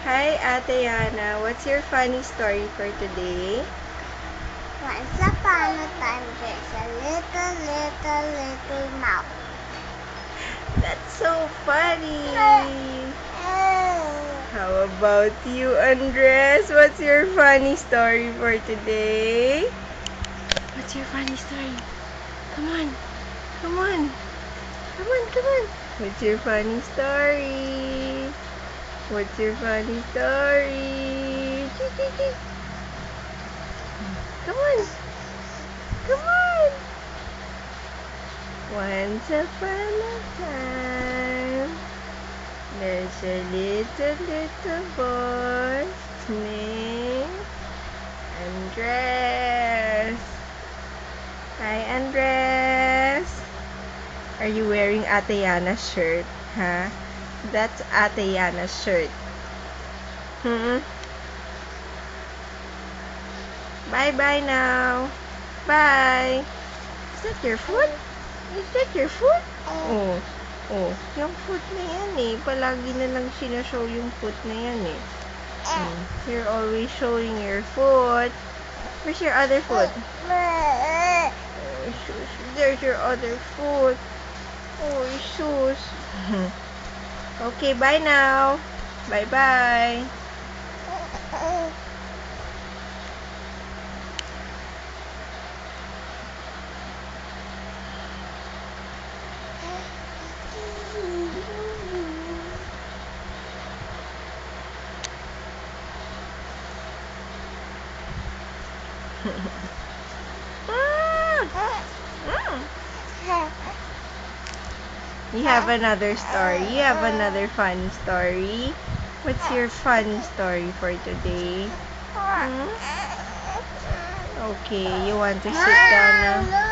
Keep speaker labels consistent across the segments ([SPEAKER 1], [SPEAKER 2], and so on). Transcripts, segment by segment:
[SPEAKER 1] Hi, Ate Yana. What's your funny story for today?
[SPEAKER 2] Once upon a time, there's a little mouse.
[SPEAKER 1] That's so funny. How about you, Andres? What's your funny story for today? What's your funny story? Come on. Come on. Come on, come on. What's your funny story? What's your funny story? Come on. Come on. Once upon a time, there's a little boy named Andres. Hi, Andres. Are you wearing Ate Yana's shirt? Huh? That's Ate Yana's shirt. Bye-bye now. Bye. Is that your foot? Is that your foot? Oh. Oh, yung foot na yan eh. Palagi na lang sinashow yung foot na yan eh. You're always showing your foot. Where's your other foot? Oh, shoes. There's your other foot. Oh, shoes. Okay, bye now. Bye-bye. You have another story. You have another funny story. What's your funny story for today? Okay, you want to sit down now?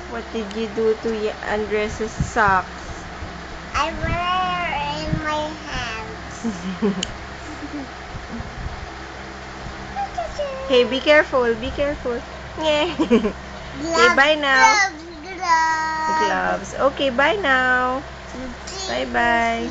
[SPEAKER 1] What did you do to Andres' socks?
[SPEAKER 2] I wear it in my hands.
[SPEAKER 1] Hey, be careful. Be careful. Yeah. Okay, bye now.
[SPEAKER 2] Gloves.
[SPEAKER 1] Gloves. Okay, bye now. Bye-bye.